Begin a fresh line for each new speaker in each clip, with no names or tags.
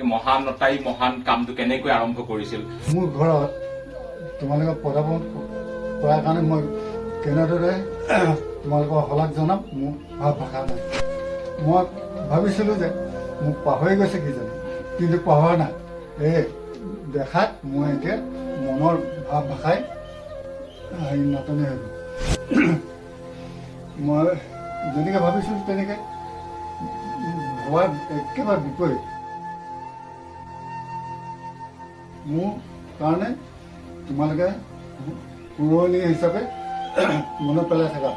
মহানতাই মহান কামটো কেনেকৈ আৰম্ভ কৰিছিল?
মোৰ ঘৰত তোমালোকক পদাপন কৰাৰ কাৰণে মই কেনেদৰে তোমালোকক শলাগ জনাম মোৰ ভাষা নাই। মই ভাবিছিলোঁ যে মোক পাহৰি গৈছে কিজানি, কিন্তু পাহৰা নাই। এই দেখাত মই এতিয়া মনৰ ভাষাই নাটনি হৈ গ'ল। মই যেনেকৈ ভাবিছিলোঁ তেনেকৈ ভবাৰ একেবাৰে বিপৰীত। মোৰ কাৰণে তোমালোকে পুৰণি হিচাপে মনত পেলাই থাকা।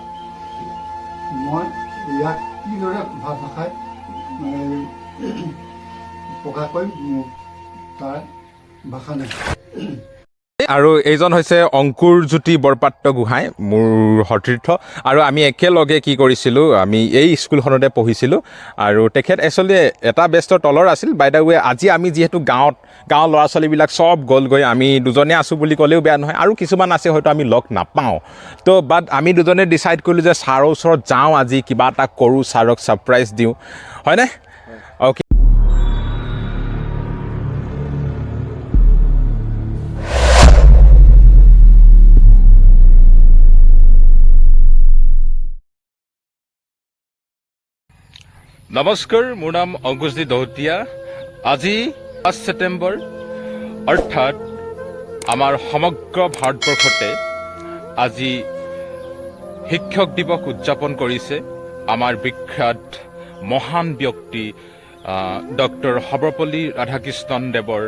মই ইয়াক কিদৰে ভাষাই প্ৰকাশ কৰিম মোৰ তাৰ ভাষা নাই।
আৰু এইজন হৈছে অংকুৰজ্যোতি বৰপাত্ৰ গোহাঁই, মোৰ সতীৰ্থ। আৰু আমি একেলগে কি কৰিছিলোঁ, আমি এই স্কুলখনতে পঢ়িছিলোঁ। আৰু তেখেত একচুৱেলি এটা বেষ্টৰ তলৰ আছিল। বাই দ্য ৱে, আজি আমি যিহেতু গাঁৱৰ ল'ৰা ছোৱালীবিলাক চব গ'লগৈ, আমি দুজনে আছোঁ বুলি ক'লেও বেয়া নহয়। আৰু কিছুমান আছে হয়তো আমি লগ নাপাওঁ। তো বাট আমি দুজনে ডিচাইড কৰিলোঁ যে ছাৰৰ ওচৰত যাওঁ, আজি কিবা এটা কৰোঁ, ছাৰক ছাৰপ্ৰাইজ দিওঁ, হয়নে? অ'কে। নমস্কাৰ, মোৰ নাম অংকুশজি দহোটীয়া। আজি 5 ছেপ্টেম্বৰ, অৰ্থাৎ আমাৰ সমগ্ৰ ভাৰতবৰ্ষতে আজি শিক্ষক দিৱস উদযাপন কৰিছে। আমাৰ বিখ্যাত মহান ব্যক্তি ডক্টৰ সৰ্বপল্লী ৰাধাকৃষ্ণদেৱৰ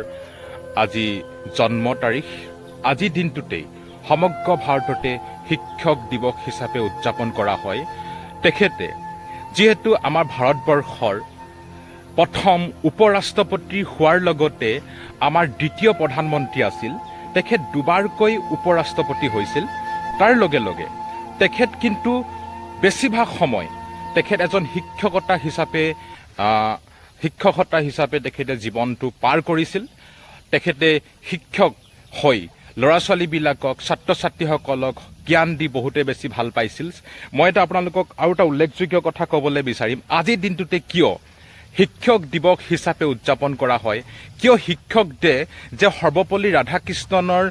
আজি জন্ম তাৰিখ। আজিৰ দিনটোতেই সমগ্ৰ ভাৰততে শিক্ষক দিৱস হিচাপে উদযাপন কৰা হয়। তেখেতে যিহেতু আমাৰ ভাৰতবৰ্ষৰ প্ৰথম উপৰাষ্ট্ৰপতি হোৱাৰ লগতে আমাৰ দ্বিতীয় প্ৰধানমন্ত্ৰী আছিল, তেখেত দুবাৰকৈ উপৰাষ্ট্ৰপতি হৈছিল। তাৰ লগে লগে তেখেত কিন্তু বেছিভাগ সময় তেখেত এজন শিক্ষকতা হিচাপে তেখেতে জীৱনটো পাৰ কৰিছিল। তেখেতে শিক্ষক হৈ ল'ৰা ছোৱালীবিলাকক, ছাত্ৰ ছাত্ৰীসকলক জ্ঞান দি বহুতে বেছি ভাল পাইছিল। মই এটা আপোনালোকক আৰু এটা উল্লেখযোগ্য কথা ক'বলৈ বিচাৰিম। আজিৰ দিনটোতে কিয় শিক্ষক দিৱস হিচাপে উদযাপন কৰা হয়, কিয় শিক্ষক ডে যে সৰ্বপল্লী ৰাধাকৃষ্ণনৰ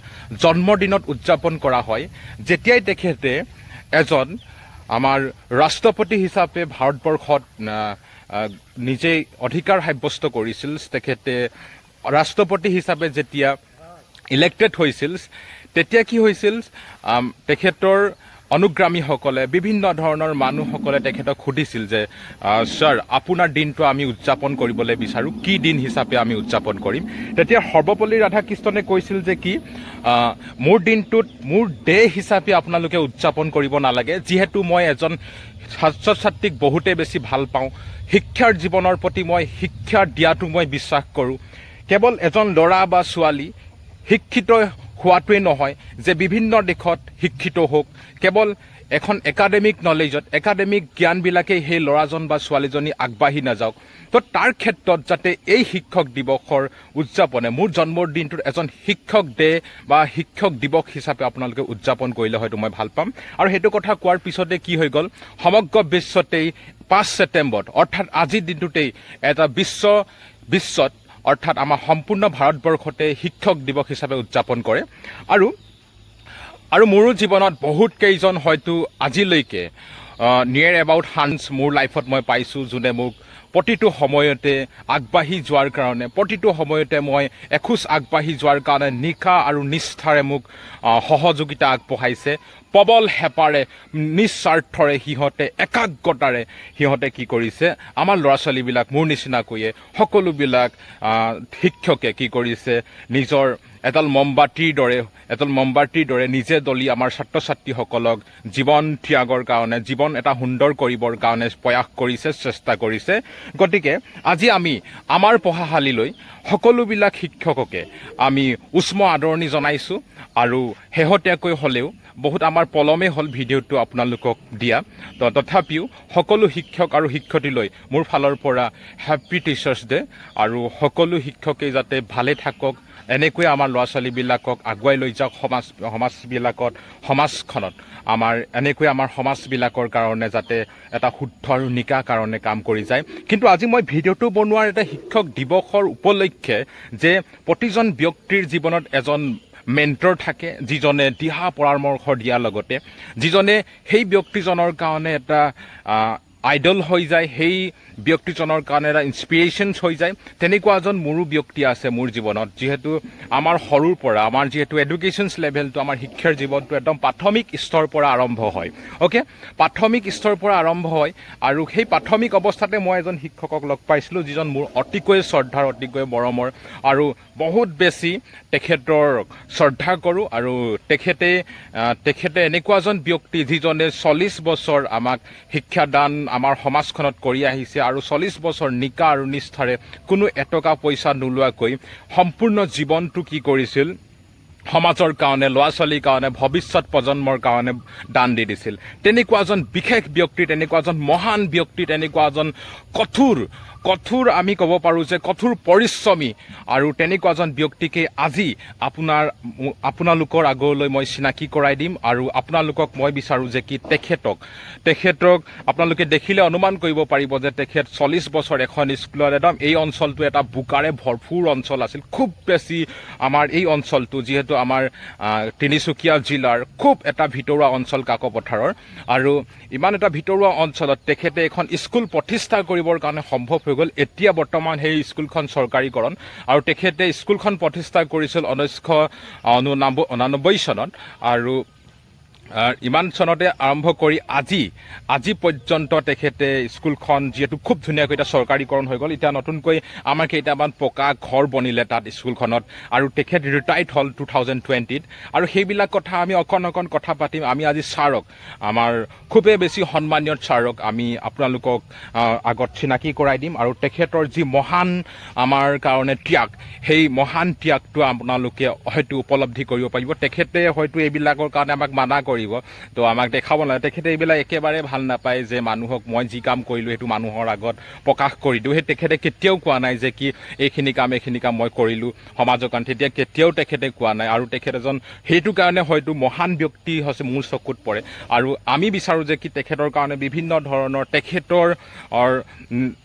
জন্মদিনত উদযাপন কৰা হয়, যেতিয়াই তেখেতে এজন আমাৰ ৰাষ্ট্ৰপতি হিচাপে ভাৰতবৰ্ষত নিজেই অধিকাৰ সাব্যস্ত কৰিছিল। তেখেতে ৰাষ্ট্ৰপতি হিচাপে যেতিয়া ইলেক্টেড হৈছিল, তেতিয়া কি হৈছিল, তেখেতৰ অনুগামীসকলে, বিভিন্ন ধৰণৰ মানুহসকলে তেখেতক সুধিছিল যে ছাৰ, আপোনাৰ দিনটো আমি উদযাপন কৰিবলৈ বিচাৰোঁ, কি দিন হিচাপে আমি উদযাপন কৰিম? তেতিয়া সৰ্বপল্লী ৰাধাকৃষ্ণনে কৈছিল যে কি, মোৰ দিনটোত মোৰ ডে হিচাপে আপোনালোকে উদযাপন কৰিব নালাগে, যিহেতু মই এজন ছাত্ৰ ছাত্ৰীক বহুতেই বেছি ভাল পাওঁ। শিক্ষাৰ জীৱনৰ প্ৰতি মই শিক্ষা দিয়াটো মই বিশ্বাস কৰোঁ। কেৱল এজন ল'ৰা বা ছোৱালী শিক্ষিত হোৱাটোৱে নহয় যে বিভিন্ন দিশত শিক্ষিত হওক, কেৱল এখন একাডেমিক নলেজত, একাডেমিক জ্ঞানবিলাকেই সেই ল'ৰাজন বা ছোৱালীজনী আগবাঢ়ি নাযাওক। তো তাৰ ক্ষেত্ৰত যাতে এই শিক্ষক দিৱসৰ উদযাপনে, মোৰ জন্মৰ দিনটোত এজন শিক্ষক ডে বা শিক্ষক দিৱস হিচাপে আপোনালোকে উদযাপন কৰিলে হয়তো মই ভাল পাম। আৰু সেইটো কথা কোৱাৰ পিছতে কি হৈ গ'ল, সমগ্ৰ বিশ্বতেই 5 ছেপ্টেম্বৰ অৰ্থাৎ আজিৰ দিনটোতেই এটা বিশ্বত অৰ্থাৎ আমাৰ সম্পূৰ্ণ ভাৰতবৰ্ষতে শিক্ষক দিৱস হিচাপে উদযাপন কৰে। আৰু মোৰো জীৱনত বহুত কেইজন হয়তো আজিলৈকে নিয়েৰ এবাউট হান্স মোৰ লাইফত মই পাইছোঁ, যোনে মোক প্ৰতিটো সময়তে আগবাঢ়ি যোৱাৰ কাৰণে, প্ৰতিটো সময়তে মই এখোজ আগবাঢ়ি যোৱাৰ কাৰণে নিশা আৰু নিষ্ঠাৰে মোক সহযোগিতা আগবঢ়াইছে। প্ৰবল হেঁপাৰে, নিস্বাৰ্থৰে, সিহঁতে একাগ্ৰতাৰে সিহঁতে কি কৰিছে, আমাৰ ল'ৰা ছোৱালীবিলাক মোৰ নিচিনাকৈয়ে সকলোবিলাক শিক্ষকে কি কৰিছে, নিজৰ এডাল মমবাতিৰ দৰে নিজে দলি আমাৰ ছাত্ৰ ছাত্ৰীসকলক জীৱন ত্যাগৰ কাৰণে, জীৱন এটা সুন্দৰ কৰিবৰ কাৰণে প্ৰয়াস কৰিছে, চেষ্টা কৰিছে। গতিকে আজি আমি আমাৰ পঢ়াশালীলৈ সকলোবিলাক শিক্ষককে আমি উষ্ম আদৰণি জনাইছোঁ। আৰু শেহতীয়াকৈ হ'লেও বহুত আমাৰ আমাৰ পলমে হ'ল ভিডিঅ'টো আপোনালোকক দিয়া তো তথাপিও সকলো শিক্ষক আৰু শিক্ষয়িত্ৰীলৈ মোৰ ফালৰ পৰা হেপ্পী টিচাৰ্ছ ডে আৰু সকলো শিক্ষকেই যাতে ভালে থাকক এনেকৈ আমাৰ ল'ৰা ছোৱালীবিলাকক আগুৱাই লৈ যাওক সমাজখনত আমাৰ এনেকৈ আমাৰ সমাজবিলাকৰ কাৰণে যাতে এটা শুদ্ধ আৰু নিকা কাৰণে কাম কৰি যায় কিন্তু আজি মই ভিডিঅ'টো বনোৱাৰ এটা শিক্ষক দিৱসৰ উপলক্ষে যে প্ৰতিজন ব্যক্তিৰ জীৱনত এজন মেণ্টৰ থাকে যিজনে দিহা পৰামৰ্শ দিয়াৰ লগতে যিজনে সেই ব্যক্তিজনৰ কাৰণে এটা আইডল হৈ যায় সেই ব্যক্তিজনৰ কাৰণে এটা ইনস্পিৰেশ্যনছ হৈ যায় তেনেকুৱা এজন মোৰো ব্যক্তি আছে মোৰ জীৱনত যিহেতু আমাৰ সৰুৰ পৰা আমাৰ যিহেতু এডুকেশ্যনছ লেভেলটো আমাৰ শিক্ষাৰ জীৱনটো একদম প্ৰাথমিক স্তৰৰ পৰা আৰম্ভ হয় অ'কে প্ৰাথমিক স্তৰৰ পৰা আৰম্ভ হয় আৰু সেই প্ৰাথমিক অৱস্থাতে মই এজন শিক্ষকক লগ পাইছিলোঁ যিজন মোৰ অতিকৈ শ্ৰদ্ধাৰ অতিকৈ মৰমৰ আৰু বহুত বেছি তেখেতৰ শ্ৰদ্ধা কৰোঁ আৰু তেখেতে এনেকুৱা এজন ব্যক্তি যিজনে 40 বছৰ আমাক শিক্ষাদান আমাৰ সমাজখনত কৰি আহিছে আৰু 40 বছৰ নিকা আৰু নিষ্ঠাৰে কোনো এটকা পইচা নোলোৱাকৈ সম্পূৰ্ণ জীৱনটো কি কৰিছিল সমাজৰ কাৰণে ল'ৰা ছোৱালীৰ কাৰণে ভৱিষ্যত প্ৰজন্মৰ কাৰণে দান দি দিছিল তেনেকুৱা এজন বিশেষ ব্যক্তি তেনেকুৱা এজন মহান ব্যক্তি তেনেকুৱা এজন কঠোৰ আমি ক'ব পাৰোঁ যে কঠোৰ পৰিশ্ৰমী আৰু তেনেকুৱা এজন ব্যক্তিকে আজি আপোনালোকৰ আগলৈ মই চিনাকি কৰাই দিম আৰু আপোনালোকক মই বিচাৰোঁ যে কি তেখেতক আপোনালোকে দেখিলে অনুমান কৰিব পাৰিব যে তেখেত 40 বছৰ এখন স্কুলত একদম এই অঞ্চলটো এটা বোকাৰে ভৰপূৰ অঞ্চল আছিল খুব বেছি আমাৰ এই অঞ্চলটো যিহেতু আমাৰ তিনিচুকীয়া জিলাৰ খুব এটা ভিতৰুৱা অঞ্চল কাকপথাৰৰ আৰু ইমান এটা ভিতৰুৱা অঞ্চলত তেখেতে এখন স্কুল প্ৰতিষ্ঠা কৰিবৰ কাৰণে সম্ভৱ হৈ গ'ল এতিয়া বৰ্তমান সেই স্কুলখন চৰকাৰীকৰণ আৰু তেখেতে স্কুলখন প্ৰতিষ্ঠা কৰিছিল 1989 চনত আৰু ইমান চনতে আৰম্ভ কৰি আজি পৰ্যন্ত তেখেতে স্কুলখন যিহেতু খুব ধুনীয়াকৈ এতিয়া চৰকাৰীকৰণ হৈ গ'ল এতিয়া নতুনকৈ আমাৰ কেইটামান পকা ঘৰ বনিলে তাত স্কুলখনত আৰু তেখেত ৰিটায়াৰ্ড হ'ল 2020ত আৰু সেইবিলাক কথা আমি অকণ কথা পাতিম আমি আজি ছাৰক আমাৰ খুবেই বেছি সন্মানীয় ছাৰক আমি আপোনালোকক আগত চিনাকি কৰাই দিম আৰু তেখেতৰ যি মহান আমাৰ কাৰণে ত্যাগ সেই মহান ত্যাগটো আপোনালোকে হয়তো উপলব্ধি কৰিব পাৰিব তেখেতে হয়তো এইবিলাকৰ কাৰণে আমাক মানা কৰিব তো আমাক দেখাব নালাগে তেখেতে এইবিলাক একেবাৰে ভাল নাপায় যে মানুহক মই যি কাম কৰিলোঁ সেইটো মানুহৰ আগত প্ৰকাশ কৰি দিওঁ সেই তেখেতে কেতিয়াও কোৱা নাই যে কি এইখিনি কাম মই কৰিলোঁ সমাজৰ কাৰণে তেতিয়া কেতিয়াও তেখেতে কোৱা নাই আৰু তেখেত এজন সেইটো কাৰণে হয়তো মহান ব্যক্তি হৈছে মোৰ চকুত পৰে আৰু আমি বিচাৰোঁ যে কি তেখেতৰ কাৰণে বিভিন্ন ধৰণৰ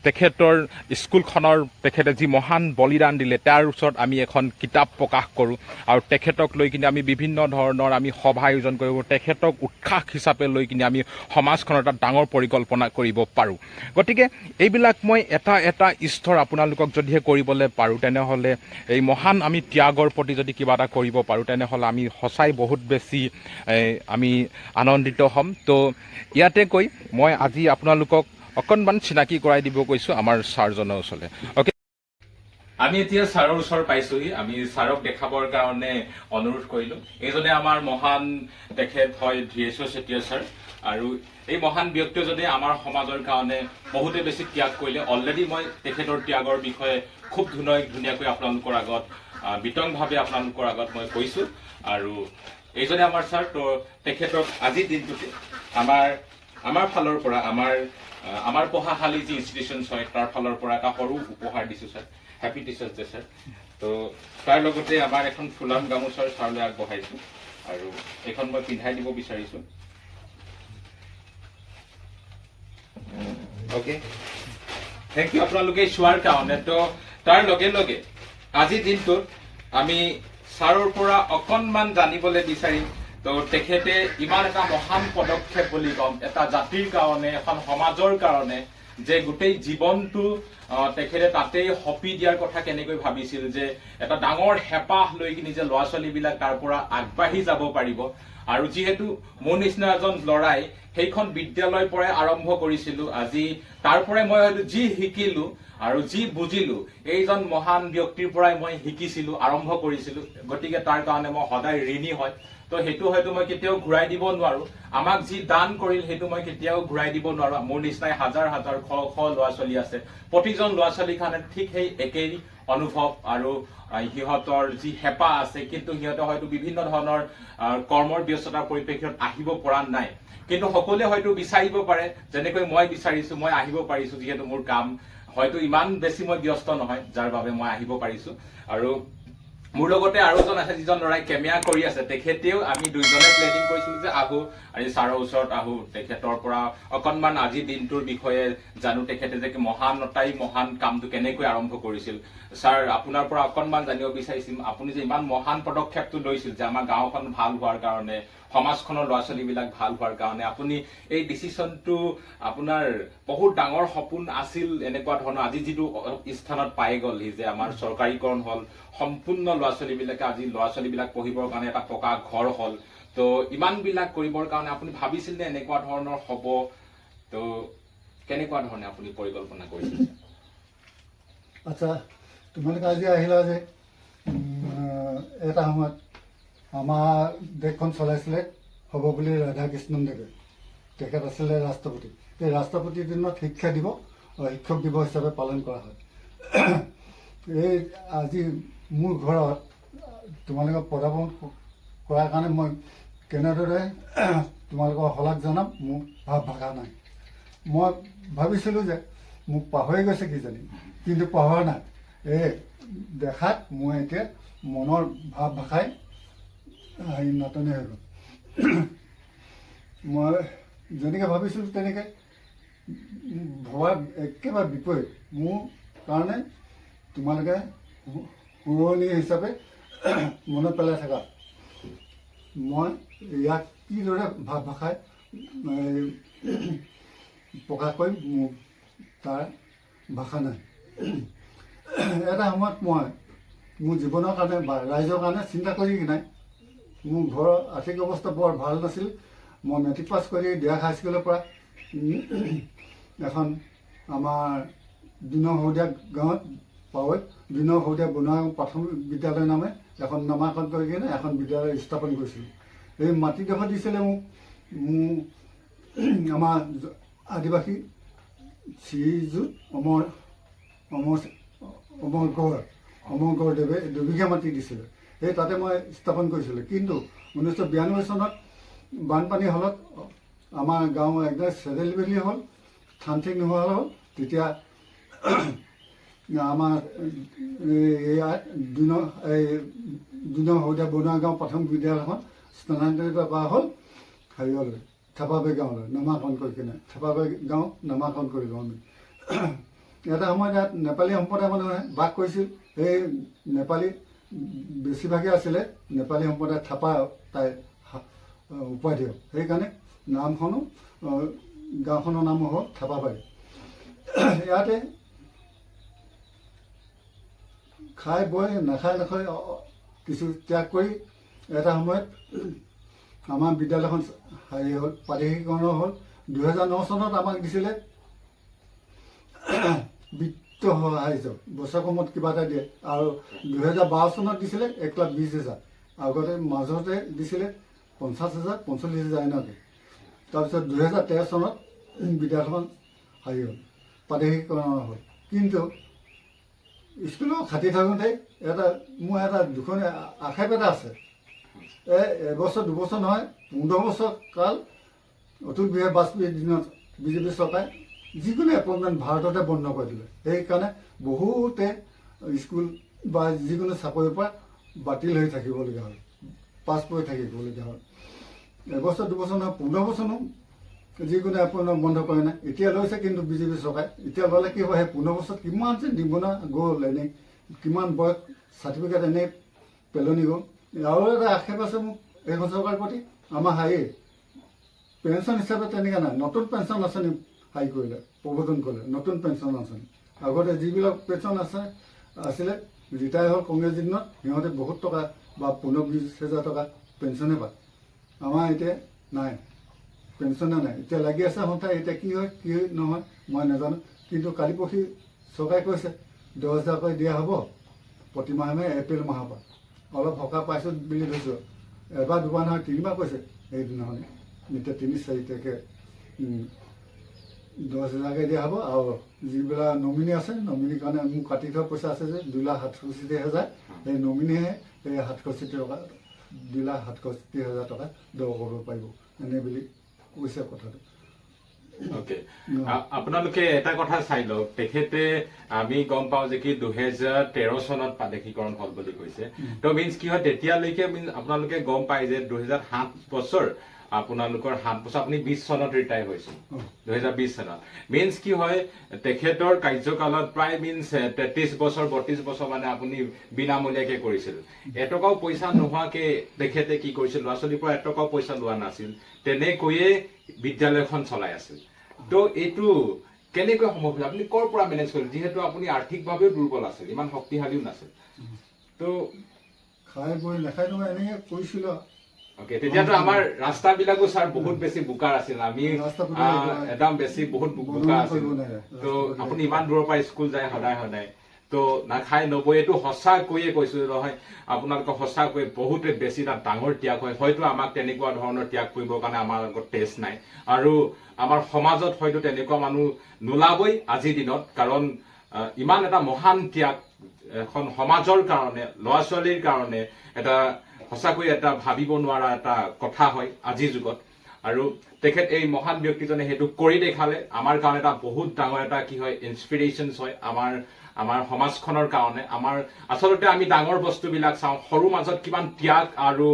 তেখেতৰ স্কুলখনৰ তেখেতে যি মহান বলিদান দিলে তাৰ ওচৰত আমি এখন কিতাপ প্ৰকাশ কৰোঁ আৰু তেখেতক লৈ কিনে আমি বিভিন্ন ধৰণৰ আমি সভা আয়োজন কৰিব তেখেতক উৎসাহ হিচাপে লৈ কিনে আমি সমাজখনৰ এটা ডাঙৰ পৰিকল্পনা কৰিব পাৰোঁ গতিকে এইবিলাক মই এটা স্তৰ আপোনালোকক যদিহে কৰিবলৈ পাৰোঁ তেনেহ'লে এই মহান আমি ত্যাগৰ প্ৰতি যদি কিবা এটা কৰিব পাৰোঁ তেনেহ'লে আমি সঁচাই বহুত বেছি আমি আনন্দিত হ'ম তো ইয়াতে কৈ মই আজি আপোনালোকক অকণমান চিনাকি কৰাই দিব কৈছোঁ আমাৰ ছাৰজনৰ ওচৰলৈ অ'কে আমি এতিয়া ছাৰৰ ওচৰ পাইছোহি আমি ছাৰক দেখাবৰ কাৰণে অনুৰোধ কৰিলোঁ এইজনে আমাৰ মহান তেখেত হয় ধীৰেশ্বৰ চেতিয়া ছাৰ আৰু এই মহান ব্যক্তিজনে আমাৰ সমাজৰ কাৰণে বহুতে বেছি ত্যাগ কৰিলে অলৰেডি মই তেখেতৰ ত্যাগৰ বিষয়ে খুব ধুনীয়াকৈ আপোনালোকৰ আগত বিতংভাৱে আপোনালোকৰ আগত মই কৈছোঁ আৰু এইজনে আমাৰ ছাৰ তো তেখেতক আজিৰ দিনটোতে আমাৰ ফালৰ পৰা আমাৰ পঢ়াশালী যি ইনষ্টিটিউশ্যনছ হয় তাৰ ফালৰ পৰা এটা সৰু উপহাৰ দিছোঁ sir happy teachers day sir তো তাৰ লগতে আমাৰ এখন ফুলাম গামোচাৰ ছাৰলৈ আগবঢ়াইছোঁ আৰু এইখন মই পিন্ধাই দিব বিচাৰিছোঁ অ'কে থেংক ইউ আপোনালোকে চোৱাৰ কাৰণে তো তাৰ লগে লগে আজিৰ দিনটোত আমি ছাৰৰ পৰা অকণমান জানিবলৈ বিচাৰিম তো তেখেতে ইমান এটা মহান পদক্ষেপ বুলি ক'ম এটা জাতিৰ কাৰণে এখন সমাজৰ কাৰণে যে গোটেই জীৱনটো তেখেতে তাতেই সঁপি দিয়াৰ কথা কেনেকৈ ভাবিছিল যে এটা ডাঙৰ হেঁপাহ লৈ কিনে যে ল'ৰা ছোৱালীবিলাক তাৰ পৰা আগবাঢ়ি যাব পাৰিব আৰু যিহেতু মোৰ নিচিনা এজন ল'ৰাই সেইখন বিদ্যালয়ৰ পৰাই আৰম্ভ কৰিছিলোঁ আজি তাৰ পৰাই মই হয়তো যি শিকিলোঁ আৰু যি বুজিলোঁ এইজন মহান ব্যক্তিৰ পৰাই মই শিকিছিলোঁ আৰম্ভ কৰিছিলোঁ গতিকে তাৰ কাৰণে মই সদায় ঋণী হয় তো সেইটো হয়তো মই কেতিয়াও ঘূৰাই দিব নোৱাৰোঁ আমাক যি দান কৰিল সেইটো মই কেতিয়াও ঘূৰাই দিব নোৱাৰোঁ মোৰ নিচিনাই হাজাৰ শ শ ল'ৰা ছোৱালী আছে প্ৰতিজন ল'ৰা ছোৱালীৰ কাৰণে ঠিক সেই একেই অনুভৱ আৰু সিহঁতৰ যি হেঁপাহ আছে, কিন্তু সিহঁতে হয়তো বিভিন্ন ধৰণৰ কৰ্মৰ ব্যস্ততাৰ পৰিপ্ৰেক্ষিতত আহিব পৰা নাই। কিন্তু সকলোৱে হয়তো বিচাৰিব পাৰে, যেনেকৈ মই বিচাৰিছো, মই আহিব পাৰিছো, যিহেতু মোৰ কাম হয়তো ইমান বেছি মই ব্যস্ত নহয়, যাৰ বাবে মই আহিব পাৰিছো। আৰু মোৰ লগতে আৰু এজন আছে, যিজন ল'ৰাই কেমেৰা কৰি আছে, তেখেতেও আমি দুইজনে প্লেনিং কৰিছিলো যে আহো, আজি ছাৰৰ ওচৰত আহো, তেখেতৰ পৰা অকণমান আজিৰ দিনটোৰ বিষয়ে জানো, তেখেতে যে মহান কামটো কেনেকৈ আৰম্ভ কৰিছিল। ছাৰ, আপোনাৰ পৰা অকণমান জানিব বিচাৰিছিম, আপুনি যে ইমান মহান পদক্ষেপটো লৈছিল যে আমাৰ গাঁওখন ভাল হোৱাৰ কাৰণে, সমাজখনৰ ল'ৰা ছোৱালীবিলাক ভাল হোৱাৰ কাৰণে, আপুনি এই ডিচিশ্যনটো, আপোনাৰ বহুত ডাঙৰ সপোন আছিল এনেকুৱা ধৰণৰ, আজি যিটো স্থানত পাই গ'লহি যে আমাৰ চৰকাৰীকৰণ হ'ল, সম্পূৰ্ণ ল'ৰা ছোৱালীবিলাক পঢ়িবৰ কাৰণে এটা পকা ঘৰ হ'ল, তো ইমানবিলাক কৰিবৰ কাৰণে আপুনি ভাবিছিল নে এনেকুৱা ধৰণৰ হ'ব? তো কেনেকুৱা ধৰণে আপুনি পৰিকল্পনা কৰিছিল?
আচ্ছা, তোমালোকে আজি আহিলা যে এটা সময়ত আমাৰ দেশখন চলাইছিলে সৰ্বপল্লী ৰাধাকৃষ্ণদেৱে। তেখেত আছিলে ৰাষ্ট্ৰপতি। এই ৰাষ্ট্ৰপতিৰ দিনত শিক্ষা দিৱস শিক্ষক দিৱস হিচাপে পালন কৰা হয়। এই আজি মোৰ ঘৰত তোমালোকক পদাৰ্পণ কৰাৰ কাৰণে মই কেনেদৰে তোমালোকক শলাগ জনাম, মোৰ ভাষা নাই। মই ভাবিছিলোঁ যে মোক পাহৰি গৈছে কিজানি, কিন্তু পাহৰা নাই। এই দেখাত মই এতিয়া মনৰ ভাষাই নাটনি হৈ গ'ল। মই যেনেকৈ ভাবিছিলোঁ তেনেকৈ ভবাৰ একেবাৰে বিপৰীত। মোৰ কাৰণে তোমালোকে শুৱনি হিচাপে মনত পেলাই থাকা। মই ইয়াক কিদৰে ভাষাই প্ৰকাশ কৰিম, মোৰ তাৰ ভাষা নাই। এটা সময়ত মই মোৰ জীৱনৰ কাৰণে বা ৰাইজৰ কাৰণে চিন্তা কৰি নাই। মোৰ ঘৰৰ আৰ্থিক অৱস্থা বৰ ভাল নাছিল। মই মেট্ৰিক পাছ কৰি দিয়াক হাইস্কুলৰ পৰা এখন আমাৰ দিনৰ শদিয়া গাঁৱত পাৱৈ দিনৰ শদিয়া বনোৱা প্ৰাথমিক বিদ্যালয় নামে এখন নামাকৰণ কৰি কিনে এখন বিদ্যালয় স্থাপন কৰিছিলোঁ। এই মাটিডোখৰ দিছিলে মোক আমাৰ আদিবাসী শ্ৰীযুত অমৰ গড়দেৱে 2 বিঘা মাটি দিছিলে। সেই তাতে মই স্থাপন কৰিছিলোঁ। কিন্তু 1992 চনত বানপানী হ'লত আমাৰ গাঁও একদম চেদেলবেলি হ'ল, ঠান ঠিক নোহোৱা হ'ল। তেতিয়া আমাৰ ইয়াত দিনৰ শদিয়া বনোৱা গাঁও প্ৰাথমিক বিদ্যালয়খন স্থানান্তৰিত কৰা হ'ল হেৰিয়লৈ, থেপাবাৰী গাঁৱলৈ নামাকৰণ কৰি কিনে। থেপাবাৰী গাঁও নামাকৰণ কৰিলোঁ আমি। এটা সময়ত ইয়াত নেপালী সম্প্ৰদায়ৰ মানুহে বাস কৰিছিল। সেই নেপালী বেছিভাগেই আছিলে নেপালী সম্প্ৰদায় থাপা তাই উপাধি। সেইকাৰণে নামখনো গাঁওখনৰ নাম হ'ল থেপাবাৰী। ইয়াতে খাই বৈ নাখায় কিছু ত্যাগ কৰি এটা সময়ত আমাৰ বিদ্যালয়খন হেৰি হ'ল, প্ৰাদেশিকৰণ হ'ল। 2009 চনত আমাক দিছিলে বিত্ত সাহাৰ্য, বছৰেকৰ মূৰত কিবা এটা দিয়ে। আৰু 2012 চনত দিছিলে 1,20,000। আগতে মাজতে দিছিলে 50,000, 45,000 এনেকৈ। তাৰপিছত 2013 চনত বিদ্যালয়খন হেৰি হ'ল, প্ৰাদেশিকৰণ হ'ল। কিন্তু স্কুলত খাটি থাকোঁতে মোৰ এটা দুখনীয়া আক্ষেপ এটা আছে। এবছৰ দুবছৰ নহয়, 15 বছৰ কাল অতুল বিহাৰী বাজপেয়ীৰ দিনত বিজেপি চৰকাৰে যিকোনো এপইণ্টমেণ্ট ভাৰততে বন্ধ কৰি দিলে। সেইকাৰণে বহুতে স্কুল বা যিকোনো চাকৰিৰ পৰা বাতিল হৈ থাকিবলগীয়া হ'ল, পাছ পৰি থাকিবলগীয়া হ'ল। এবছৰ দুবছৰ নহয়, 15 বছৰো যিকোনো এপইণ্টমেণ্ট বন্ধ কৰে নাই। এতিয়া লৈছে কিন্তু বিজেপি চৰকাৰে। এতিয়া ল'লে কি হ'ব, সেই 15 বছৰত কিমান যে নিবনুৱা গ'ল, এনেই কিমান বয়স চাৰ্টিফিকেট এনেই পেলনি গ'ল। আৰু এটা আক্ষেপ আছে মোৰ এইখন চৰকাৰৰ প্ৰতি। আমাৰ পেঞ্চন হিচাপে তেনেকৈ নাই। নতুন পেঞ্চন আঁচনি কৰিলে, প্ৰৱৰ্তন কৰিলে নতুন পেঞ্চন আঁচনি। আগতে যিবিলাক পেঞ্চন আছিলে ৰিটায়াৰ হ'ল কংগ্ৰেছ দিনত, সিহঁতে বহুত টকা বা 15-20 হাজাৰ টকা পেঞ্চনে পায়। আমাৰ এতিয়া নাই, পেঞ্চনে নাই। এতিয়া লাগি আছে সন্থাই। এতিয়া কি হয় কি নহয় মই নাজানো। কিন্তু কালি পৰহি চৰকাৰে কৈছে 10,000কৈ দিয়া হ'ব প্ৰতি মাহে এপ্ৰিল মাহৰ পৰা। অলপ সকাহ পাইছোঁ বুলি ধৰিছোঁ। এবাৰ দুবাৰ নহয় 3বাৰ কৈছে সেইদিনাখনে। এতিয়া 3-4 তাৰিখে 10,000কে দিয়া হ'ব আৰু যিবিলাক নমিনী আছে নমিনীৰ কাৰণে মোক কাটি থোৱা পইচা আছে যে 2,67,000 সেই নমিনীহে সেই 67 টকা 2,67,000 টকা দহ কৰিব পাৰিব এনে বুলি কৈছে কথাটো।
অকে, আপোনালোকে এটা কথা চাই লওক, তেখেতে আমি গম পাওঁ যে কি 2013 চনত প্ৰাদেশিকৰণ হল বুলি কৈছে। তো মিনছ কি হয় তেতিয়ালৈকে আপোনালোকে গম পায় যে 2007 বছৰ আপোনালোকৰ 7 বছৰ আপুনি 20 চনত ৰিটায়াৰ হৈছে 2020 চনত। মিনছ কি হয় তেখেতৰ কাৰ্যকালত প্ৰায় মিনছ 33 বছৰ 32 বছৰ মানে আপুনি বিনামূলীয়াকে কৰিছিল। এটকাও পইচা নোহোৱাকে তেখেতে কি কৰিছিল, ল'ৰা ছোৱালীৰ পৰা এটকাও পইচা লোৱা নাছিল, তেনেকৈয়ে বিদ্যালয়খন চলাই আছিল। তো এইটো কেনেকৈ সম্ভৱ হ'ল, আপুনি কৰ পৰা মেনেজ কৰিলে, যিহেতু আপুনি আৰ্থিকভাৱেও দুৰ্বল আছিল, ইমান শক্তিশালীও নাছিল। তো
খাই বৈ নাখাই নহয় এনেকৈ কৰিছিলোঁ।
অকে, তেতিয়াতো আমাৰ ৰাস্তাবিলাকো ছাৰ বহুত বেছি বোকাৰ আছিল, আমি একদম বেছি বহুত বোকা আছিল। তো আপুনি ইমান দূৰৰ পৰা স্কুল যায় সদায় সদায়, তো নাখাই নবৈ, এইটো সঁচাকৈয়ে কৈছো নহয় আপোনালোকক, সঁচাকৈ বহুতে বেছি এটা ডাঙৰ ত্যাগ হয়। হয়তো আমাক তেনেকুৱা ধৰণৰ ত্যাগ কৰিবৰ কাৰণে আমাৰ লগত টেষ্ট নাই, আৰু আমাৰ সমাজত হয়তো তেনেকুৱা মানুহ নোলাবই আজিৰ দিনত, কাৰণ ইমান এটা মহান ত্যাগ এখন সমাজৰ কাৰণে, ল'ৰা ছোৱালীৰ কাৰণে এটা সঁচাকৈ এটা ভাবিব নোৱাৰা এটা কথা হয় আজিৰ যুগত। আৰু তেখেত এই মহান ব্যক্তিজনে সেইটো কৰি দেখালে, আমাৰ কাৰণে এটা বহুত ডাঙৰ এটা কি হয় ইনস্পিৰেশ্যন হয় আমাৰ সমাজখনৰ কাৰণে। আমাৰ আচলতে আমি ডাঙৰ বস্তুবিলাক চাওঁ, সৰু মাজত কিমান ত্যাগ আৰু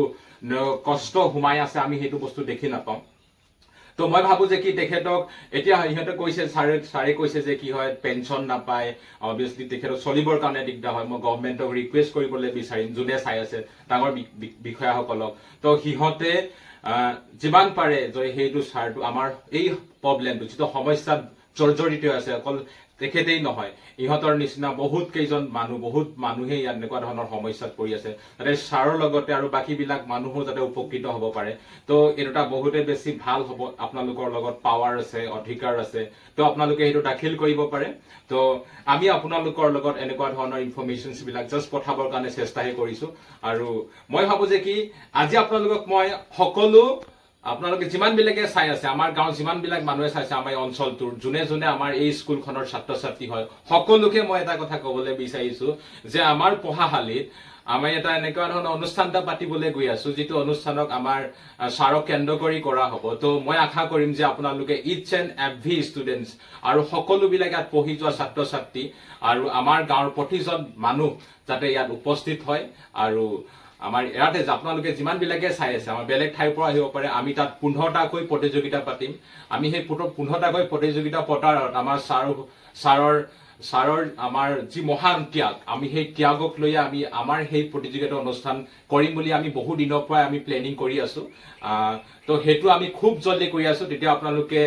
কষ্ট সোমাই আছে আমি সেইটো বস্তু দেখি নাপাওঁ। তো মই ভাবো যে কি তেখেতক এতিয়া ইহঁতে কৈছে, ছাৰে কৈছে যে কি হয় পেঞ্চন নাপায়, অবভিয়াছলি তেখেতক চলিবৰ কাৰণে দিগদাৰ হয়। মই গভৰ্ণমেণ্টক ৰিকুৱেষ্ট কৰিবলৈ বিচাৰিম, যোনে চাই আছে ডাঙৰ বিষয়াসকলক, তো সিহঁতে যিমান পাৰে যে সেইটো ছাৰটো আমাৰ এই প্ৰব্লেমটো যিটো সমস্যাত জৰ্জৰিত আছে, অকল তেখেতেই নহয়, ইহঁতৰ নিচিনা বহুত কেইজন মানুহ, বহুত মানুহে ইয়াত এনেকুৱা ধৰণৰ সমস্যাত পৰি আছে, যাতে ছাৰৰ লগতে আৰু বাকীবিলাক মানুহো যাতে উপকৃত হ'ব পাৰে। তো এইটো এটা বহুতে বেছি ভাল হ'ব, আপোনালোকৰ লগত পাৱাৰ আছে, অধিকাৰ আছে, তো আপোনালোকে সেইটো দাখিল কৰিব পাৰে। তো আমি আপোনালোকৰ লগত এনেকুৱা ধৰণৰ ইনফৰমেশ্যনছ বিলাক জাষ্ট পঠাবৰ কাৰণে চেষ্টাহে কৰিছো। আৰু মই ভাবো যে কি আজি আপোনালোকক মই সকলো, আপোনালোকে যিমান বিলাকে চাই আছে, আমাৰ গাঁৱত যিমান বিলাক মানুহে চাইছে, আমাৰ এই অঞ্চলটোৰ যোনে যোনে আমাৰ এই স্কুলখনৰ ছাত্ৰ ছাত্ৰী হয়, সকলোকে মই এটা কথা কবলৈ বিচাৰিছো যে আমাৰ পঢ়াশালীত আমি এটা এনেকুৱা ধৰণৰ অনুষ্ঠান এটা পাতিবলৈ গৈ আছো, যিটো অনুষ্ঠানক আমাৰ ছাৰক কেন্দ্ৰ কৰি কৰা হ'ব। তো মই আশা কৰিম যে আপোনালোকে ইচ এণ্ড এভৰি ষ্টুডেণ্টছ আৰু সকলোবিলাক ইয়াত পঢ়ি যোৱা ছাত্ৰ ছাত্ৰী আৰু আমাৰ গাঁৱৰ প্ৰতিজন মানুহ যাতে ইয়াত উপস্থিত হয়। আৰু আমাৰ ইয়াতে আপোনালোকে যিমান বিলাকে চাই আছে, আমাৰ বেলেগ ঠাইৰ পৰা আহিব পাৰে, আমি তাত 15টাকৈ প্ৰতিযোগিতা পাতিম। আমি সেই 15টাকৈ প্ৰতিযোগিতা পতাৰ আমাৰ ছাৰৰ আমাৰ যি মহান ত্যাগ, আমি সেই ত্যাগক লৈ আমি আমাৰ সেই প্ৰতিযোগিতা অনুষ্ঠান কৰিম বুলি আমি বহু দিনৰ পৰাই আমি প্লেনিং কৰি আছো। তো সেইটো আমি খুব জলদি কৰি আছো। তেতিয়া আপোনালোকে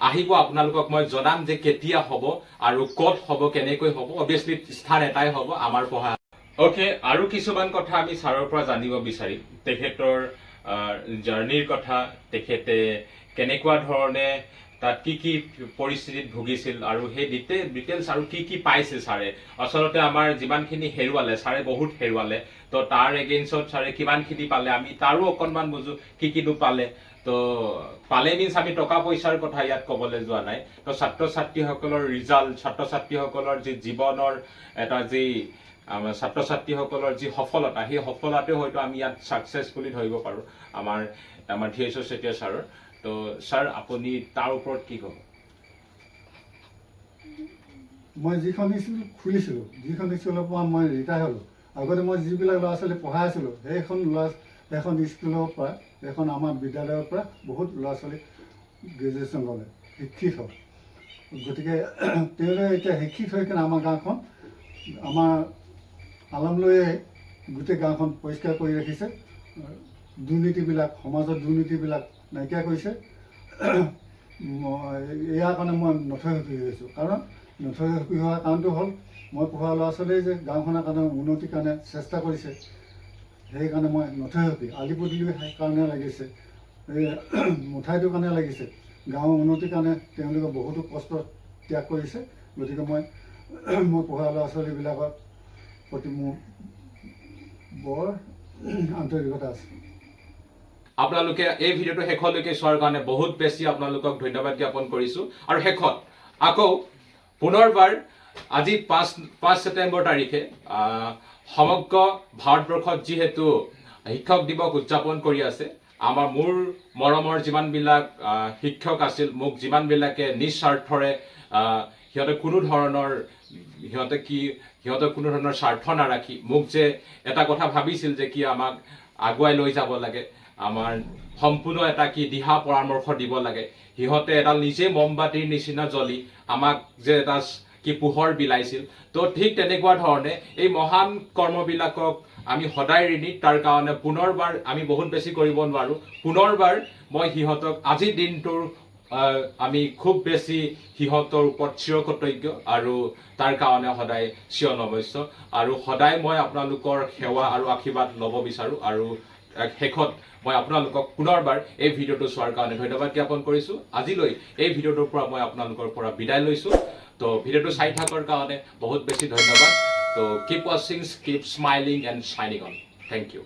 আহিব, আপোনালোকক মই জনাম যে কেতিয়া হ'ব আৰু ক'ত হ'ব, কেনেকৈ হ'ব। অবভিয়াছলি স্থান এটাই হ'ব, আমাৰ পঢ়া। অকে, আৰু কিছুমান কথা আমি ছাৰৰ পৰা জানিব বিচাৰিম, তেখেতৰ জাৰ্ণিৰ কথা, তেখেতে কেনেকুৱা ধৰণে তাত কি কি পৰিস্থিতিত ভুগিছিল, আৰু সেই ডিটেইলছ আৰু কি কি পাইছে ছাৰে। আচলতে আমাৰ যিমানখিনি হেৰুৱালে, ছাৰে বহুত হেৰুৱালে, তো তাৰ এগেইনষ্টত ছাৰে কিমানখিনি পালে, আমি তাৰো অকণমান বুজো কি কিনো পালে। তো পালে মিনছ আমি টকা পইচাৰ কথা ইয়াত ক'বলৈ যোৱা নাই। তো ছাত্ৰ ছাত্ৰীসকলৰ ৰিজাল্ট, ছাত্ৰ ছাত্ৰীসকলৰ যি জীৱনৰ এটা যি আমাৰ ছাত্ৰ ছাত্ৰীসকলৰ যি সফলতা, সেই সফলতাটো হয়তো আমি ইয়াত ছাকচেছ বুলি ধৰিব পাৰোঁ আমাৰ ধীৰেশ্বৰ চেতিয়া ছাৰৰ। তো ছাৰ আপুনি তাৰ ওপৰত কি ক'ব?
মই যিখন স্কুল খুলিছিলোঁ, যিখন স্কুলৰ পৰা মই ৰিটায়াৰ হ'লোঁ, আগতে মই যিবিলাক ল'ৰা ছোৱালী পঢ়াই আছিলোঁ, সেইখন স্কুলৰ পৰা, সেইখন আমাৰ বিদ্যালয়ৰ পৰা বহুত ল'ৰা ছোৱালী গ্ৰেজুৱেশ্যন ল'লে, শিক্ষিত হ'ল। গতিকে তেওঁলোকে এতিয়া শিক্ষিত হৈ কিনে আমাৰ গাঁওখন, আমাৰ আলমলৈয়ে গোটেই গাঁওখন পৰিষ্কাৰ কৰি ৰাখিছে, দুৰ্নীতিবিলাক, সমাজৰ দুৰ্নীতিবিলাক নাইকিয়া কৰিছে। ইয়াৰ কাৰণে মই নথৈ সুখী হৈছোঁ। কাৰণ নথৈ সুখী হোৱাৰ কাৰণটো হ'ল মই পঢ়োৱা ল'ৰা ছোৱালীয়ে যে গাঁওখনৰ কাৰণে উন্নতিৰ কাৰণে চেষ্টা কৰিছে, সেইকাৰণে মই নথৈ সুখী। আলি পদূলি কাৰণে লাগিছে, এই মুঠাইটোৰ কাৰণে লাগিছে, গাঁৱৰ উন্নতিৰ কাৰণে তেওঁলোকে বহুতো কষ্ট ত্যাগ কৰিছে। গতিকে মই পঢ়োৱা ল'ৰা ছোৱালীবিলাকৰ প্ৰতি মোৰ বৰ আন্তৰিকতা আছে।
আপোনালোকে এই ভিডিঅ'টো শেষলৈকে চোৱাৰ কাৰণে বহুত বেছি আপোনালোকক ধন্যবাদ জ্ঞাপন কৰিছোঁ আৰু শেষত আকৌ পুনৰবাৰ আজি 5 ছেপ্টেম্বৰ তাৰিখে সমগ্ৰ ভাৰতবৰ্ষত যিহেতু শিক্ষক দিৱস উদযাপন কৰি আছে আমাৰ মোৰ মৰমৰ যিমানবিলাক শিক্ষক আছিল মোক যিমানবিলাকে নিস্বাৰ্থৰে সিহঁতে কোনো ধৰণৰ স্বাৰ্থ নাৰাখি মোক যে এটা কথা ভাবিছিল যে কি আমাক আগুৱাই লৈ যাব লাগে আমাৰ সম্পূৰ্ণ এটা কি দিহা পৰামৰ্শ দিব লাগে সিহঁতে এডাল নিজে মমবাতিৰ নিচিনা জ্বলি আমাক যে এটা কি পোহৰ বিলাইছিল তো ঠিক তেনেকুৱা ধৰণে এই মহান কৰ্মবিলাকক আমি সদায় ঋণী তাৰ কাৰণে পুনৰবাৰ আমি বহুত বেছি কৰিব নোৱাৰোঁ পুনৰবাৰ মই সিহঁতক আজিৰ দিনটোৰ আমি খুব বেছি সিহঁতৰ ওপৰত চিৰকৃতজ্ঞ আৰু তাৰ কাৰণে সদায় চিৰ নমস্য আৰু সদায় মই আপোনালোকৰ সেৱা আৰু আশীৰ্বাদ ল'ব বিচাৰোঁ আৰু শেষত মই আপোনালোকক পুনৰবাৰ এই ভিডিঅ'টো চোৱাৰ কাৰণে ধন্যবাদ জ্ঞাপন কৰিছোঁ আজিলৈ এই ভিডিঅ'টোৰ পৰা মই আপোনালোকৰ পৰা বিদায় লৈছোঁ তো ভিডিঅ'টো চাই থকাৰ কাৰণে বহুত বেছি ধন্যবাদ তো কিপ ৱাচিং keep smiling and শ্বাইনিং on thank U